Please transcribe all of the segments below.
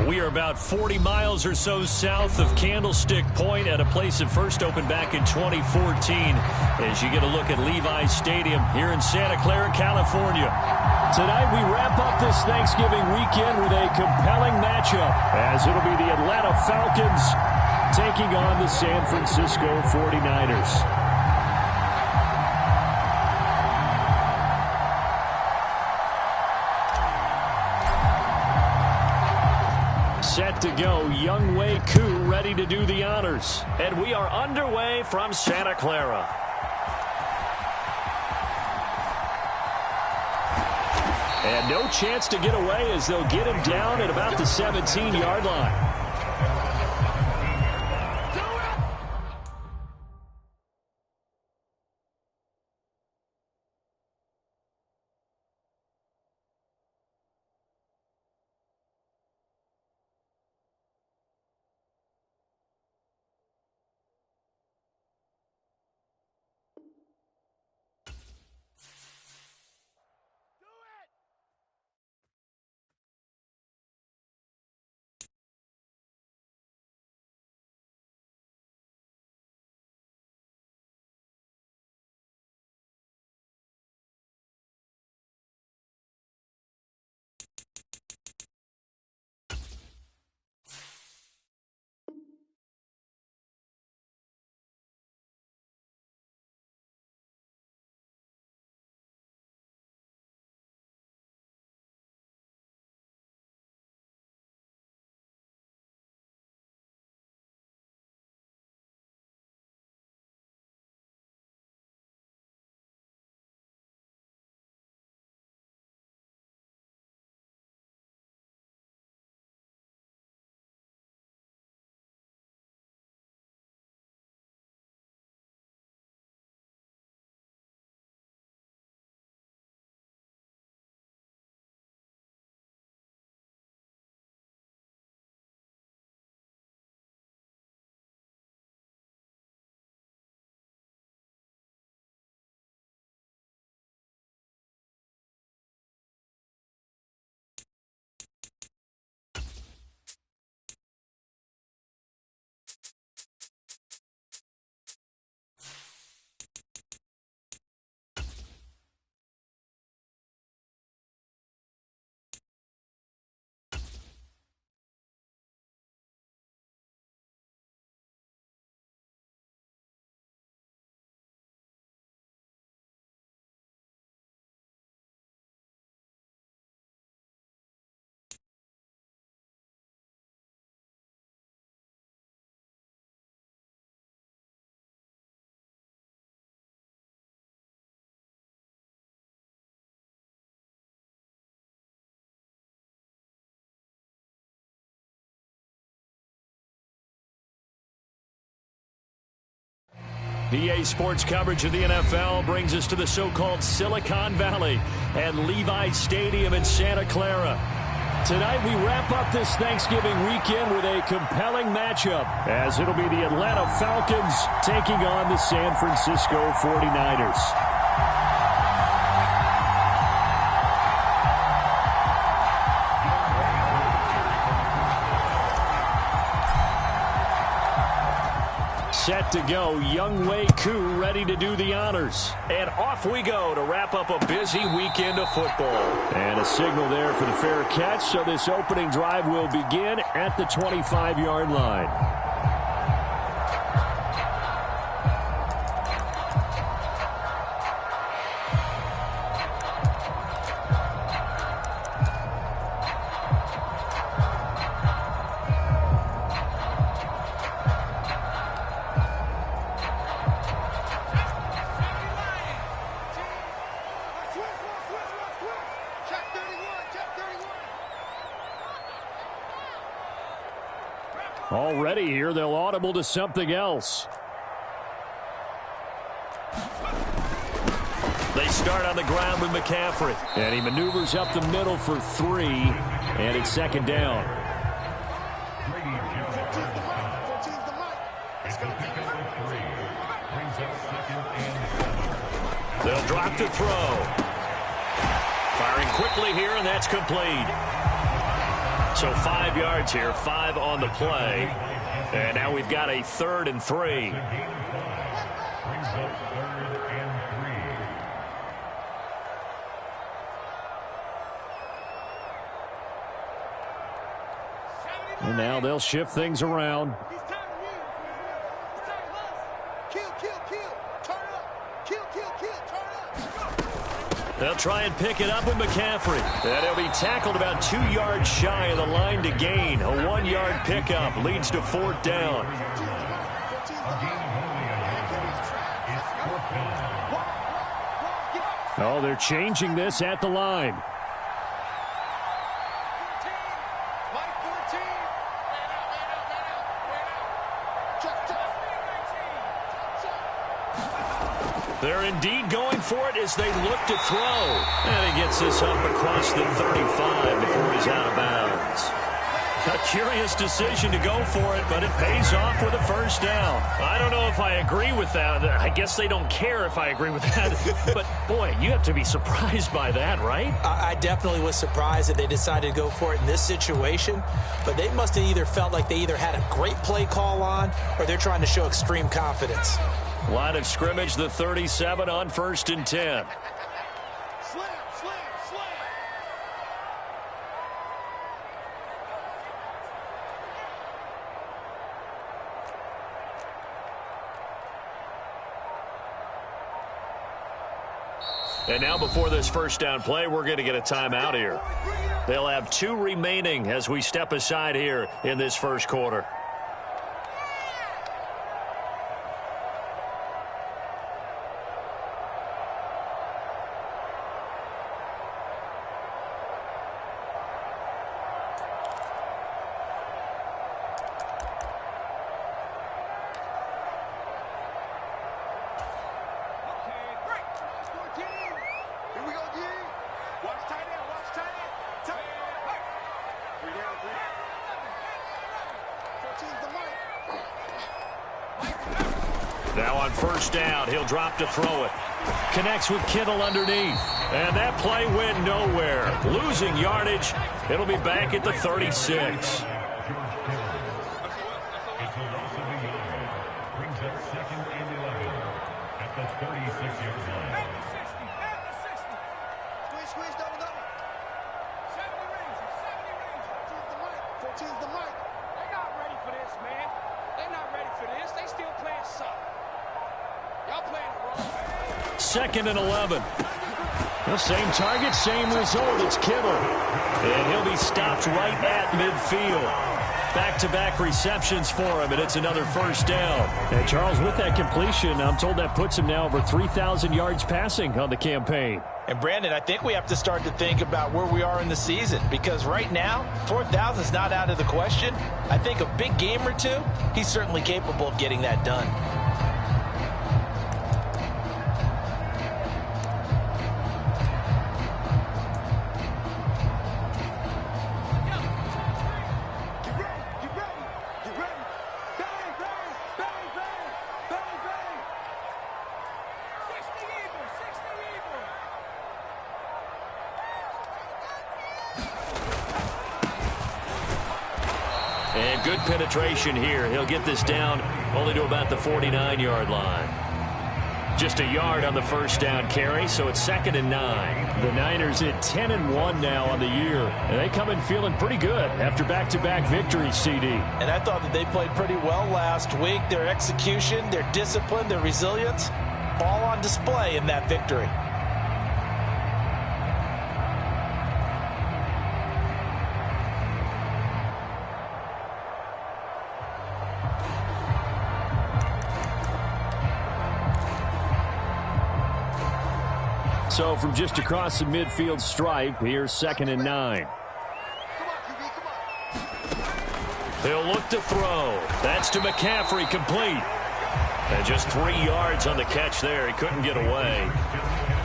We are about 40 miles or so south of Candlestick Point at a place that first opened back in 2014 as you get a look at Levi's Stadium here in Santa Clara, California. Tonight we wrap up this Thanksgiving weekend with a compelling matchup as it'll be the Atlanta Falcons taking on the San Francisco 49ers. Set to go, Younghoe Koo ready to do the honors. And we are underway from Santa Clara. And no chance to get away as they'll get him down at about the 17-yard line. EA Sports coverage of the NFL brings us to the so-called Silicon Valley and Levi's Stadium in Santa Clara. Tonight we wrap up this Thanksgiving weekend with a compelling matchup as it'll be the Atlanta Falcons taking on the San Francisco 49ers. Set to go, Younghoe Koo ready to do the honors. And off we go to wrap up a busy weekend of football. And a signal there for the fair catch, so this opening drive will begin at the 25-yard line. Already here, they'll audible to something else. They start on the ground with McCaffrey. And he maneuvers up the middle for 3. And it's second down. They'll drop to throw. Firing quickly here, and that's complete. So 5 yards here, 5 on the play. And now we've got a 3rd and 3. And now they'll shift things around. They'll try and pick it up with McCaffrey. And he'll be tackled about 2 yards shy of the line to gain. A 1-yard pickup leads to 4th down. Oh, they're changing this at the line. They're indeed going for it as they look to throw. And he gets this up across the 35 before he's out of bounds. A curious decision to go for it, but it pays off with a 1st down. I don't know if I agree with that. I guess they don't care if I agree with that. But, boy, you have to be surprised by that, right? I definitely was surprised that they decided to go for it in this situation. But they must have either felt like they either had a great play call on or they're trying to show extreme confidence. Line of scrimmage, the 37 on 1st and 10. And now before this 1st down play, we're going to get a timeout here. They'll have 2 remaining as we step aside here in this 1st quarter. Now on 1st down, he'll drop to throw it. Connects with Kittle underneath. And that play went nowhere. Losing yardage. It'll be back at the 36. Second and 11. The same target, same result. It's Kittle. And he'll be stopped right at midfield. Back-to-back receptions for him, and it's another 1st down. And Charles, with that completion, I'm told that puts him now over 3,000 yards passing on the campaign. And, Brandon, I think we have to start to think about where we are in the season, because right now, 4,000 is not out of the question. I think a big game or two, he's certainly capable of getting that done. And good penetration here. He'll get this down only to about the 49-yard line. Just a yard on the 1st down carry, so it's 2nd and 9. The Niners at 10-1 now on the year. And they come in feeling pretty good after back-to-back victories, CD. And I thought that they played pretty well last week. Their execution, their discipline, their resilience, all on display in that victory. So from just across the midfield stripe, here's 2nd and 9. He'll look to throw. That's to McCaffrey, complete. And just 3 yards on the catch there. He couldn't get away.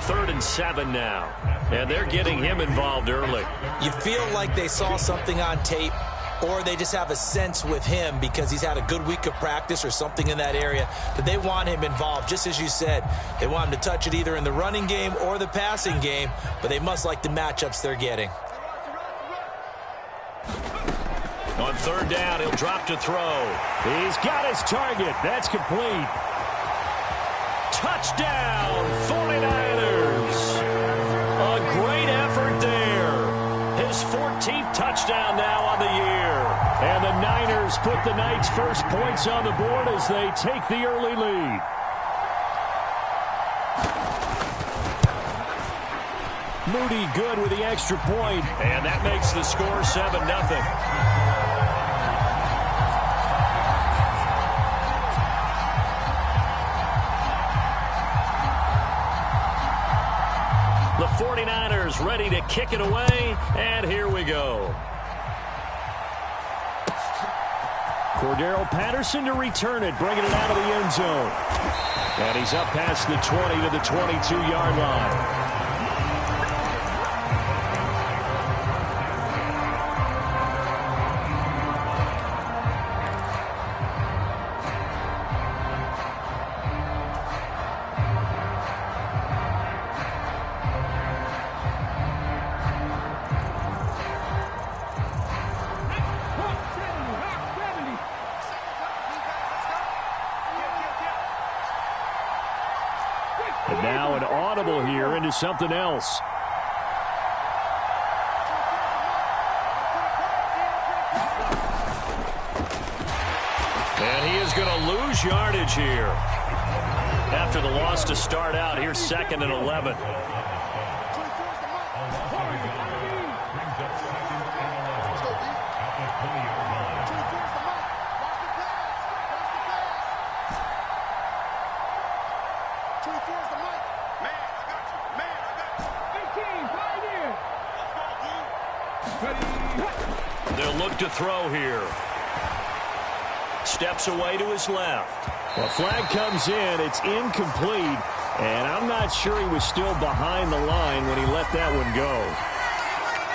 3rd and 7 now. And they're getting him involved early. You feel like they saw something on tape, or they just have a sense with him because he's had a good week of practice or something in that area that they want him involved. Just as you said, they want him to touch it either in the running game or the passing game, but they must like the matchups they're getting. On third down, he'll drop to throw. He's got his target. That's complete. Touchdown, 49ers. A great effort there. His 14th touchdown now on the year. And the Niners put the Knights' first points on the board as they take the early lead. Moody good with the extra point. And that makes the score 7-0. The 49ers ready to kick it away, and here we go. Cordero Patterson to return it, bringing it out of the end zone. And he's up past the 20 to the 22-yard line. And now an audible here into something else. And he is going to lose yardage here. After the loss to start out, here's 2nd and 11. They'll look to throw here. Steps away to his left. Well, flag comes in. It's incomplete. And I'm not sure he was still behind the line when he let that one go.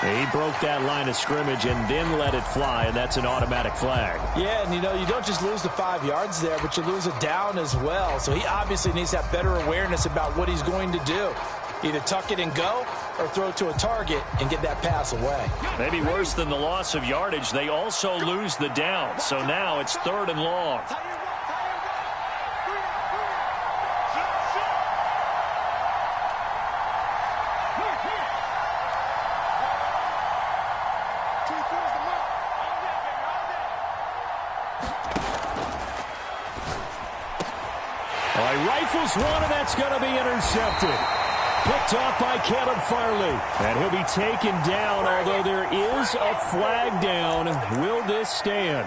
He broke that line of scrimmage and then let it fly, and that's an automatic flag. Yeah, and you know, you don't just lose the 5 yards there, but you lose it down as well. So he obviously needs to have better awareness about what he's going to do. Either tuck it and go or throw to a target and get that pass away. Maybe worse than the loss of yardage, they also lose the down. So now it's 3rd and long. Well, he rifles one, and that's going to be intercepted. Picked off by Caleb Farley. And he'll be taken down, although there is a flag down. Will this stand?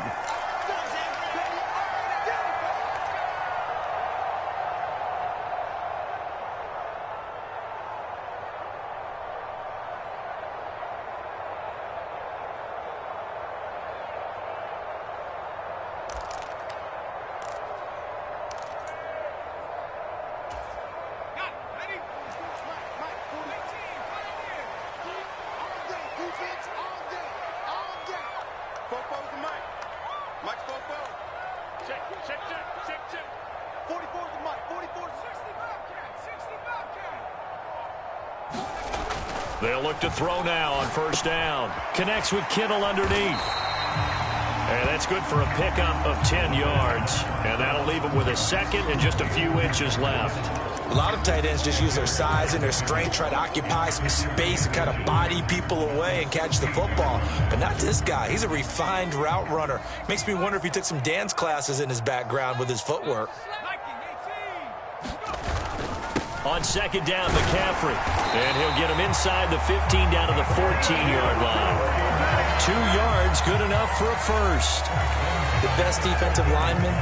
They'll look to throw now on 1st down. Connects with Kittle underneath. And that's good for a pickup of 10 yards. And that'll leave him with a 2nd and just a few inches left. A lot of tight ends just use their size and their strength, try to occupy some space and kind of body people away and catch the football. But not this guy. He's a refined route runner. Makes me wonder if he took some dance classes in his background with his footwork. On 2nd down, McCaffrey. And he'll get him inside the 15 down to the 14-yard line. 2 yards, good enough for a first. The best defensive linemen,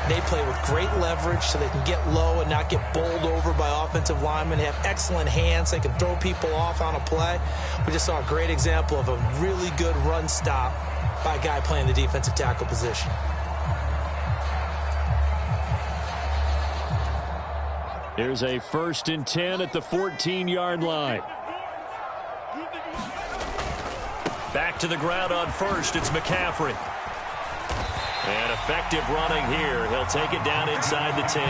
they play with great leverage so they can get low and not get bowled over by offensive linemen. They have excellent hands. They can throw people off on a play. We just saw a great example of a really good run stop by a guy playing the defensive tackle position. Here's a 1st and 10 at the 14-yard line. Back to the ground on 1st. It's McCaffrey. And effective running here. He'll take it down inside the 10.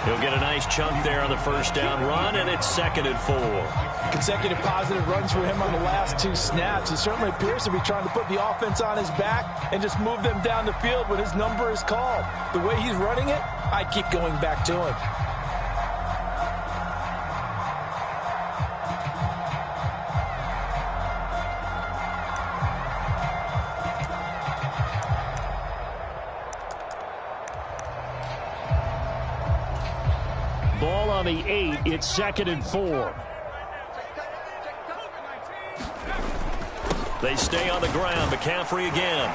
He'll get a nice chunk there on the first down run, and it's 2nd and 4. Consecutive positive runs for him on the last 2 snaps. He certainly appears to be trying to put the offense on his back and just move them down the field when his number is called. The way he's running it, I keep going back to him. Ball on the 8. It's 2nd and 4. They stay on the ground. McCaffrey again.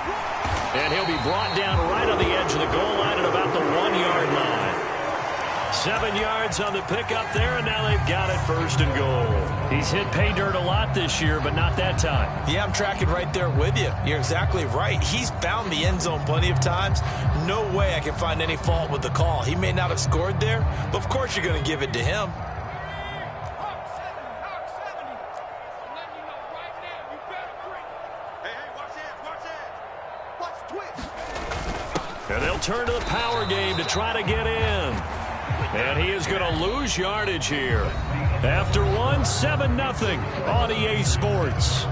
And he'll be brought down right on the edge of the goal line at about the 1-yard line. 7 yards on the pickup there, and now they've got it 1st and goal. He's hit pay dirt a lot this year, but not that time. Yeah, I'm tracking right there with you. You're exactly right. He's found the end zone plenty of times. No way I can find any fault with the call. He may not have scored there, but of course you're going to give it to him. And they'll turn to the power game to try to get in. And he is going to lose yardage here. After 7-0 on EA Sports.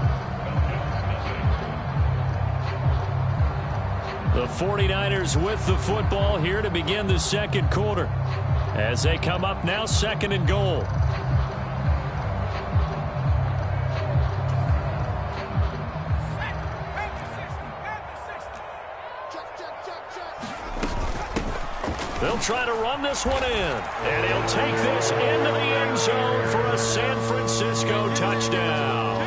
The 49ers with the football here to begin the 2nd quarter. As they come up now, 2nd and goal. They'll try to run this one in. And he'll take this into the end zone for a San Francisco touchdown.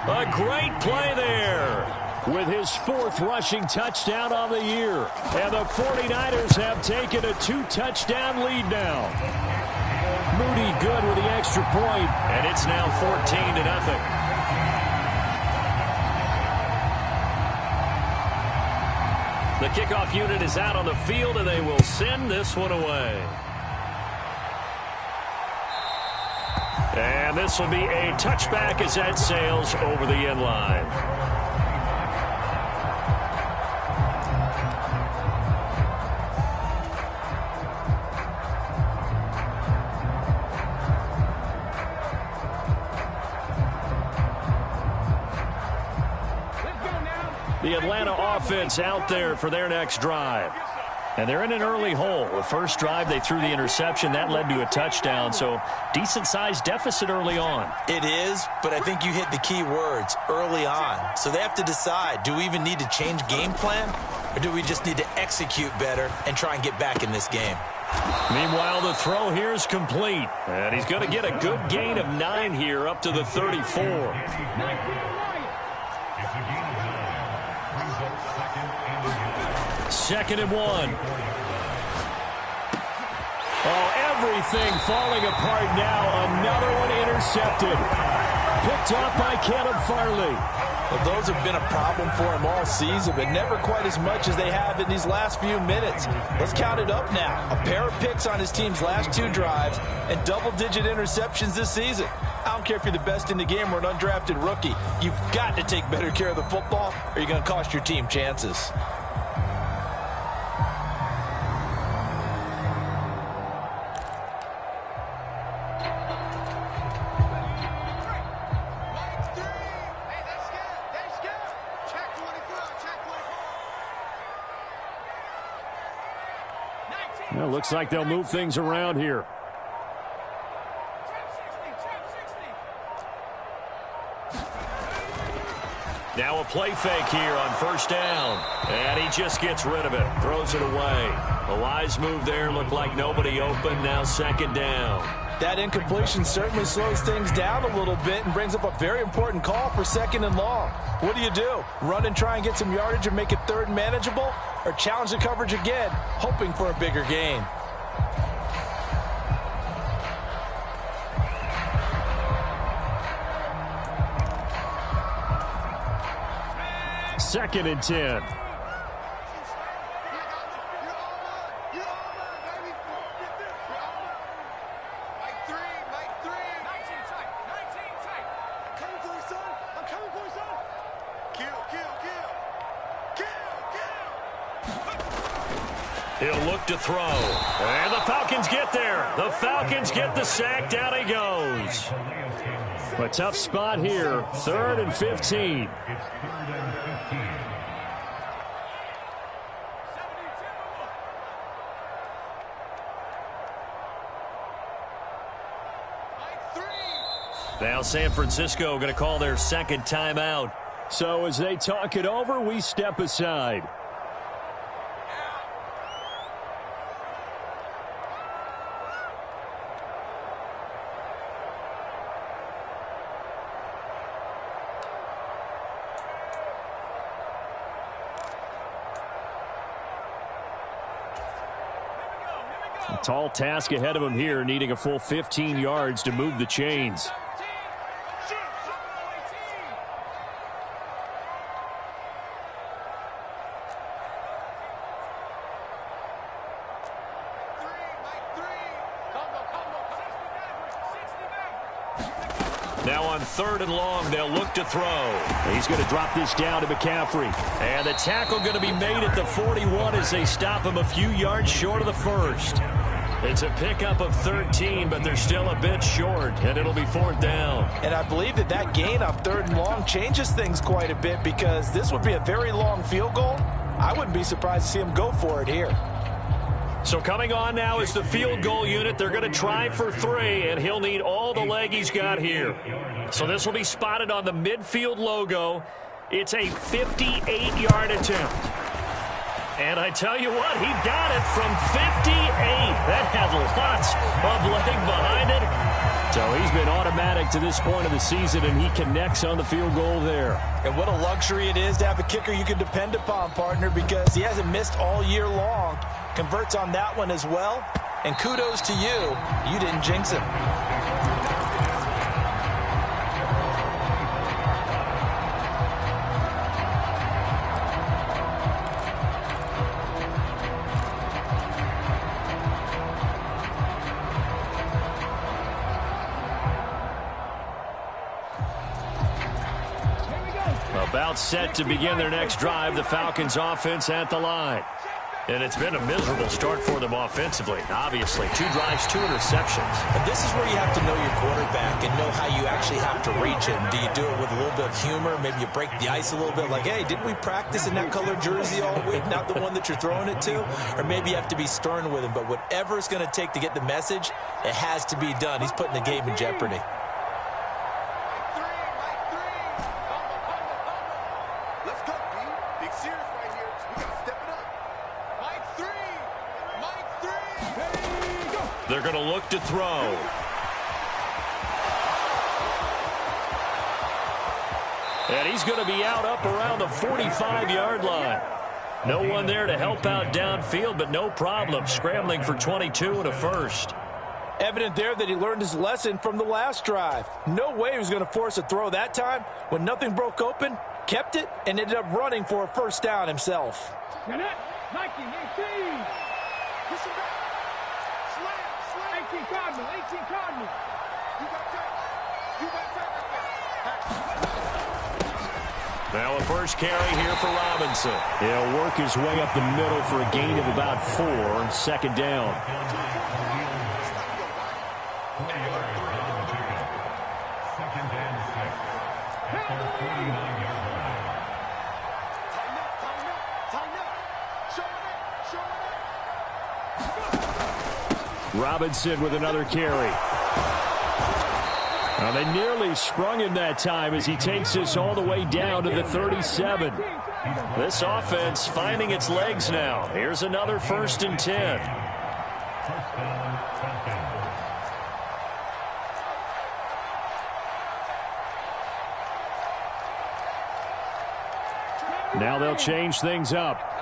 A great play there with his 4th rushing touchdown on the year. And the 49ers have taken a 2-touchdown lead now. Moody good with the extra point. And it's now 14-0. The kickoff unit is out on the field, and they will send this one away. And this will be a touchback as that sails over the end line. The Atlanta offense out there for their next drive. And they're in an early hole. The first drive, they threw the interception. That led to a touchdown, so decent-sized deficit early on. It is, but I think you hit the key words, early on. So they have to decide, do we even need to change game plan, or do we just need to execute better and try and get back in this game? Meanwhile, the throw here is complete. And he's going to get a good gain of 9 here up to the 34. 2nd and 1. Oh, everything falling apart now. Another one intercepted. Picked off by Caleb Farley. Well, those have been a problem for him all season, but never quite as much as they have in these last few minutes. Let's count it up now. A pair of picks on his team's last 2 drives and double-digit interceptions this season. I don't care if you're the best in the game or an undrafted rookie. You've got to take better care of the football, or you're going to cost your team chances. Well, looks like they'll move things around here. Now a play fake here on first down. And he just gets rid of it. Throws it away. A wise move there. Looked like nobody open. Now 2nd down. That incompletion certainly slows things down a little bit and brings up a very important call for 2nd and long. What do? Run and try and get some yardage and make it 3rd and manageable? Or challenge the coverage again, hoping for a bigger gain? Second and 10. He'll look to throw. And the Falcons get there. The Falcons get the sack. Down he goes. A tough spot here. 3rd and 15. Now San Francisco going to call their second timeout. So as they talk it over, we step aside. A tall task ahead of him here, needing a full 15 yards to move the chains. Now on 3rd and long, they'll look to throw. He's going to drop this down to McCaffrey. And the tackle going to be made at the 41 as they stop him a few yards short of the first. It's a pickup of 13, but they're still a bit short, and it'll be 4th down. And I believe that gain on 3rd and long changes things quite a bit because this would be a very long field goal. I wouldn't be surprised to see him go for it here. So coming on now is the field goal unit. They're going to try for 3, and he'll need all the leg he's got here. So this will be spotted on the midfield logo. It's a 58-yard attempt. And I tell you what, he got it from 58. That had lots of leg behind it. So he's been automatic to this point of the season, and he connects on the field goal there. And what a luxury it is to have a kicker you can depend upon, partner, because he hasn't missed all year long. Converts on that one as well. And kudos to you. You didn't jinx him. About set to begin their next drive, the Falcons offense at the line. And it's been a miserable start for them offensively, obviously. 2 drives, 2 interceptions. And this is where you have to know your quarterback and know how you actually have to reach him. Do you do it with a little bit of humor? Maybe you break the ice a little bit like, hey, didn't we practice in that colored jersey all week? Not the one that you're throwing it to? Or maybe you have to be stern with him. But whatever it's going to take to get the message, it has to be done. He's putting the game in jeopardy. They're going to look to throw. And he's going to be out up around the 45-yard line. No one there to help out downfield, but no problem. Scrambling for 22 and a first. Evident there that he learned his lesson from the last drive. No way he was going to force a throw that time. When nothing broke open, kept it, and ended up running for a first down himself. 18 Cardinal. Now a first carry here for Robinson. He'll work his way up the middle for a gain of about 4, 2nd down. Robinson with another carry. Now they nearly sprung him that time as he takes this all the way down to the 37. This offense finding its legs now. Here's another 1st and 10. Now they'll change things up.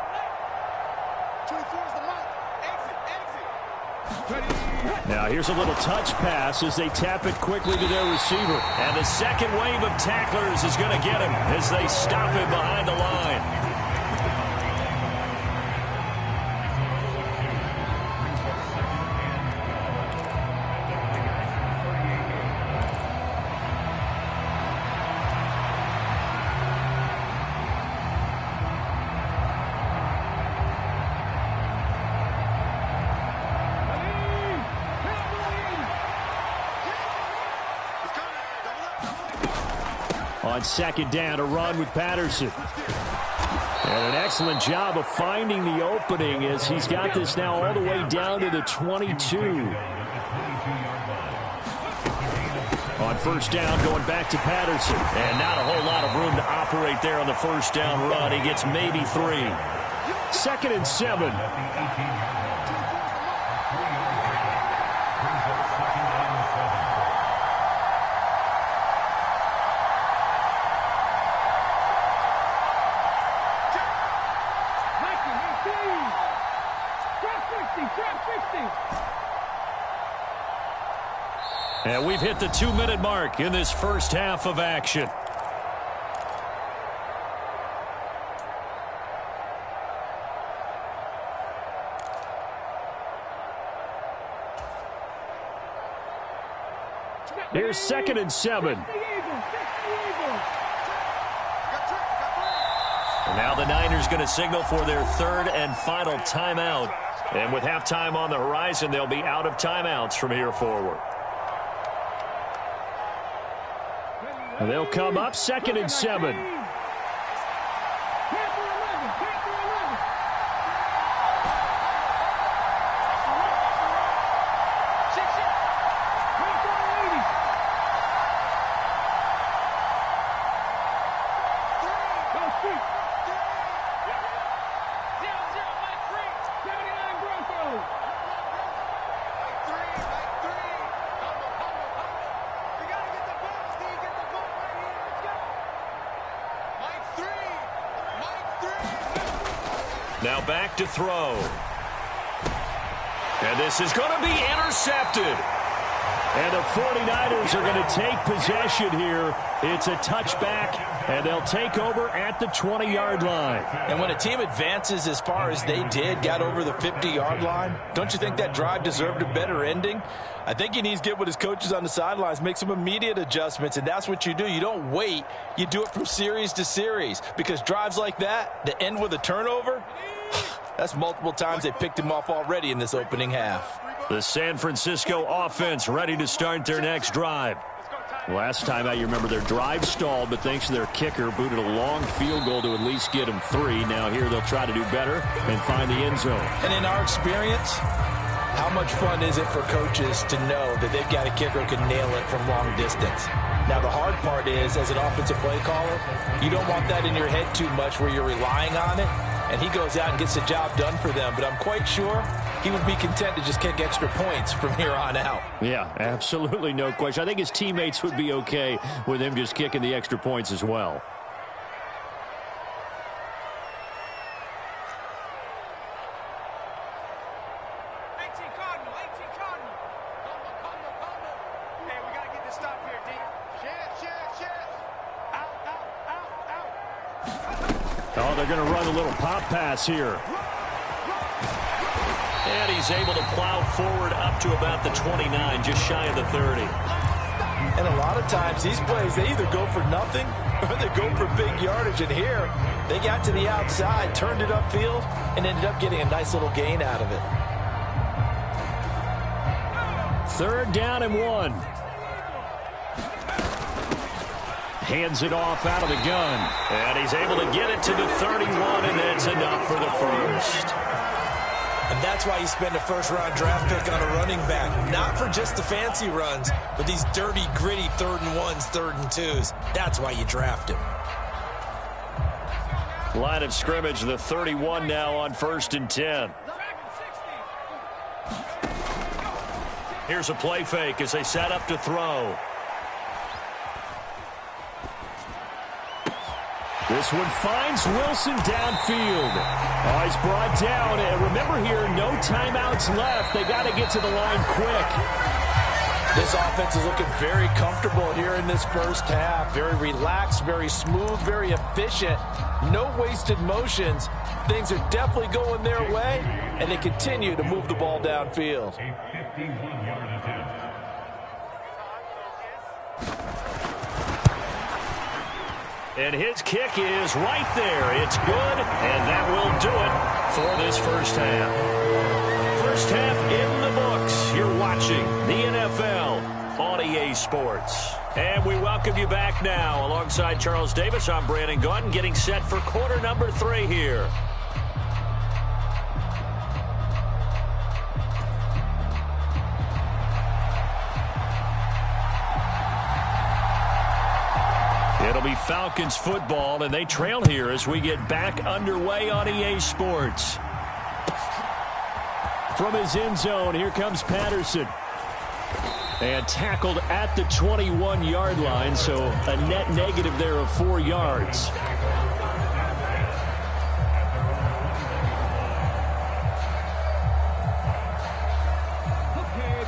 Now here's a little touch pass as they tap it quickly to their receiver. And the second wave of tacklers is going to get him as they stop him behind the line. On second down, a run with Patterson. And an excellent job of finding the opening as he's got this now all the way down to the 22. On first down, going back to Patterson. And not a whole lot of room to operate there on the first down run. He gets maybe 3. 2nd and 7. And we've hit the 2-minute mark in this first half of action. Here's 2nd and 7. And now the Niners going to signal for their 3rd and final timeout. And with halftime on the horizon, they'll be out of timeouts from here forward. And they'll come up 2nd and 7. Now back to throw. And this is going to be intercepted. And the 49ers are going to take possession here. It's a touchback, and they'll take over at the 20-yard line. And when a team advances as far as they did, got over the 50-yard line, don't you think that drive deserved a better ending? I think he needs to get with his coaches on the sidelines, make some immediate adjustments, and that's what you do. You don't wait. You do it from series to series, because drives like that end with a turnover, that's multiple times they picked him off already in this opening half. The San Francisco offense ready to start their next drive. Last time out, you remember their drive stalled, but thanks to their kicker, booted a long field goal to at least get them 3. Now here they'll try to do better and find the end zone. And in our experience, how much fun is it for coaches to know that they've got a kicker who can nail it from long distance? Now, the hard part is, as an offensive play caller, you don't want that in your head too much where you're relying on it, and he goes out and gets the job done for them. But I'm quite sure he would be content to just kick extra points from here on out. Yeah, absolutely no question. I think his teammates would be okay with him just kicking the extra points as well. Oh, they're going to run a little pop pass here. And he's able to plow forward up to about the 29, just shy of the 30. And a lot of times these plays, they either go for nothing or they go for big yardage. And here, they got to the outside, turned it upfield, and ended up getting a nice little gain out of it. 3rd down and 1. Hands it off out of the gun. And he's able to get it to the 31, and that's enough for the first. And that's why you spend a first-round draft pick on a running back. Not for just the fancy runs, but these dirty, gritty 3rd and 1s, 3rd and 2s. That's why you draft him. Line of scrimmage, the 31 now on 1st and 10. Here's a play fake as they set up to throw. This one finds Wilson downfield. Oh, he's brought down. And remember here, no timeouts left. They got to get to the line quick. This offense is looking very comfortable here in this first half. Very relaxed, very smooth, very efficient. No wasted motions. Things are definitely going their way, and they continue to move the ball downfield. And his kick is right there. It's good, and that will do it for this first half. First half in the books. You're watching the NFL on EA Sports. And we welcome you back now. Alongside Charles Davis, I'm Brandon Gaudin, getting set for quarter number 3 here. It'll be Falcons football, and they trail here as we get back underway on EA Sports. From his end zone, here comes Patterson. And tackled at the 21-yard line, so a net negative there of 4 yards.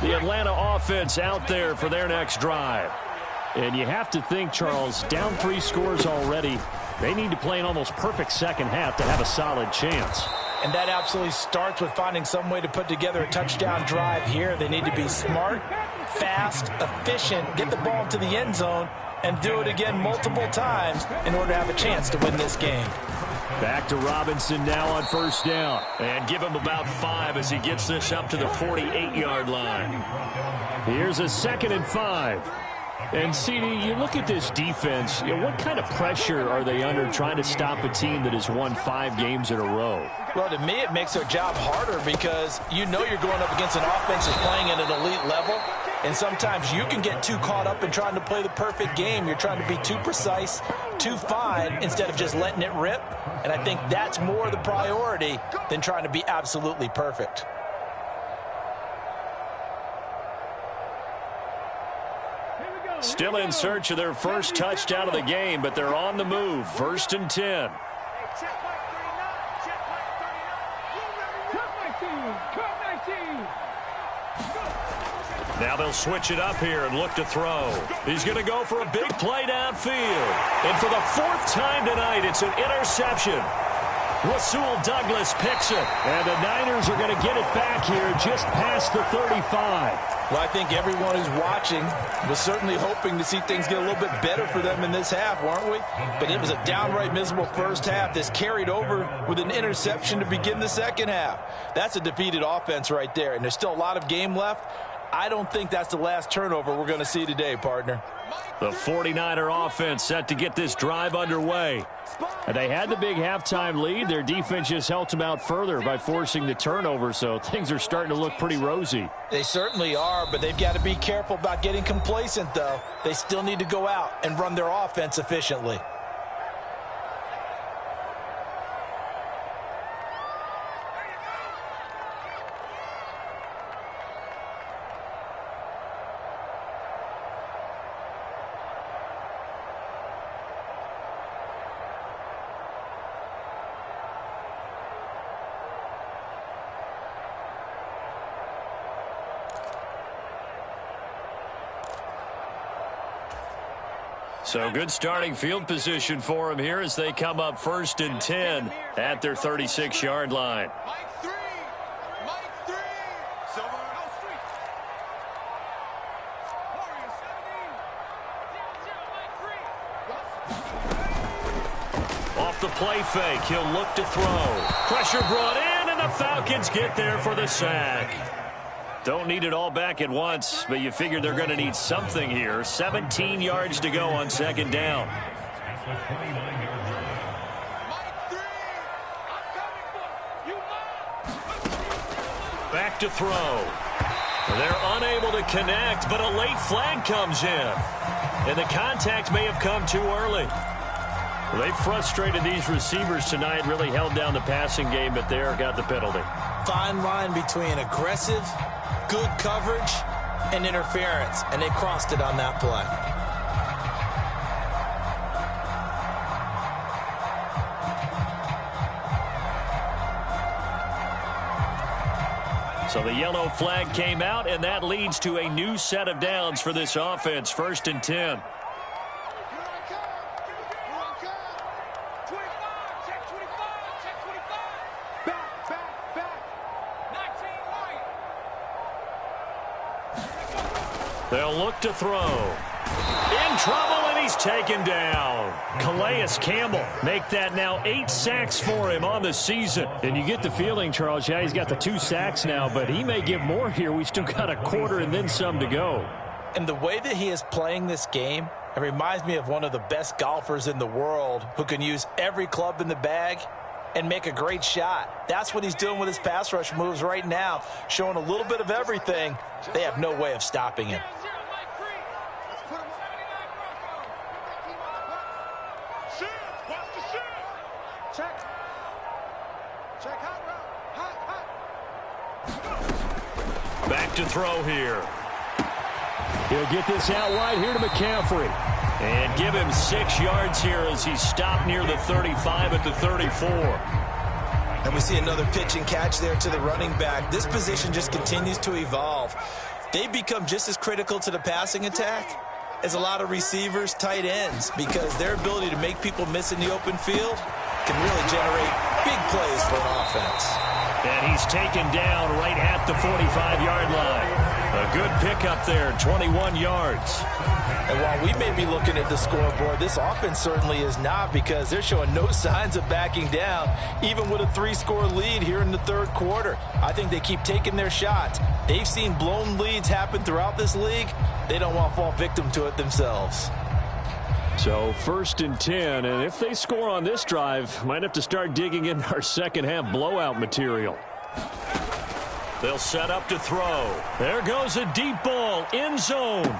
The Atlanta offense out there for their next drive. And you have to think, Charles, down 3 scores already. They need to play an almost perfect second half to have a solid chance. And that absolutely starts with finding some way to put together a touchdown drive here. They need to be smart, fast, efficient, get the ball to the end zone, and do it again multiple times in order to have a chance to win this game. Back to Robinson now on first down. And give him about 5 as he gets this up to the 48-yard line. Here's a 2nd and 5. And, CD, you look at this defense, what kind of pressure are they under trying to stop a team that has won 5 games in a row? Well, to me, it makes their job harder because you know you're going up against an offense that's playing at an elite level, and sometimes you can get too caught up in trying to play the perfect game. You're trying to be too precise, too fine, instead of just letting it rip, and I think that's more the priority than trying to be absolutely perfect. Still in search of their first touchdown of the game, but they're on the move. 1st and 10. Now they'll switch it up here and look to throw. He's going to go for a big play downfield. And for the 4th time tonight, it's an interception. Rasul Douglas picks it. And the Niners are going to get it back here just past the 35. Well, I think everyone who's watching was certainly hoping to see things get a little bit better for them in this half, weren't we? But it was a downright miserable first half that's carried over with an interception to begin the second half. That's a defeated offense right there, and there's still a lot of game left. I don't think that's the last turnover we're going to see today, partner. The 49er offense set to get this drive underway. And they had the big halftime lead. Their defense just helped them out further by forcing the turnover, so things are starting to look pretty rosy. They certainly are, but they've got to be careful about getting complacent, though. They still need to go out and run their offense efficiently. So good starting field position for them here as they come up 1st and 10 at their 36-yard line. Off the play fake, he'll look to throw. Pressure brought in, and the Falcons get there for the sack. Don't need it all back at once, but you figure they're going to need something here. 17 yards to go on 2nd down. Back to throw. They're unable to connect, but a late flag comes in. And the contact may have come too early. Well, they frustrated these receivers tonight, really held down the passing game, but there got the penalty. Fine line between aggressive, good coverage, and interference, and they crossed it on that play. So the yellow flag came out, and that leads to a new set of downs for this offense. 1st and 10. They'll look to throw. In trouble, and he's taken down. Calais Campbell make that now 8 sacks for him on the season. And you get the feeling, Charles, yeah, he's got the 2 sacks now, but he may get more here. We still got a quarter and then some to go. And the way that he is playing this game, it reminds me of one of the best golfers in the world who can use every club in the bag and make a great shot. That's what he's doing with his pass rush moves right now, showing a little bit of everything. They have no way of stopping him. Back to throw here. He'll get this out wide here to McCaffrey. And give him 6 yards here as he stopped near the 35 at the 34. And we see another pitch and catch there to the running back. This position just continues to evolve. They become just as critical to the passing attack as a lot of receivers, tight ends, because their ability to make people miss in the open field can really generate big plays for an offense. And he's taken down right at the 45-yard line. A good pickup there, 21 yards. And while we may be looking at the scoreboard, this offense certainly is not, because they're showing no signs of backing down, even with a 3-score lead here in the third quarter. I think they keep taking their shots. They've seen blown leads happen throughout this league. They don't want to fall victim to it themselves. So 1st and 10, and if they score on this drive, might have to start digging in our second half blowout material. They'll set up to throw. There goes a deep ball, end zone.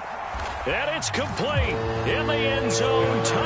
And it's complete in the end zone to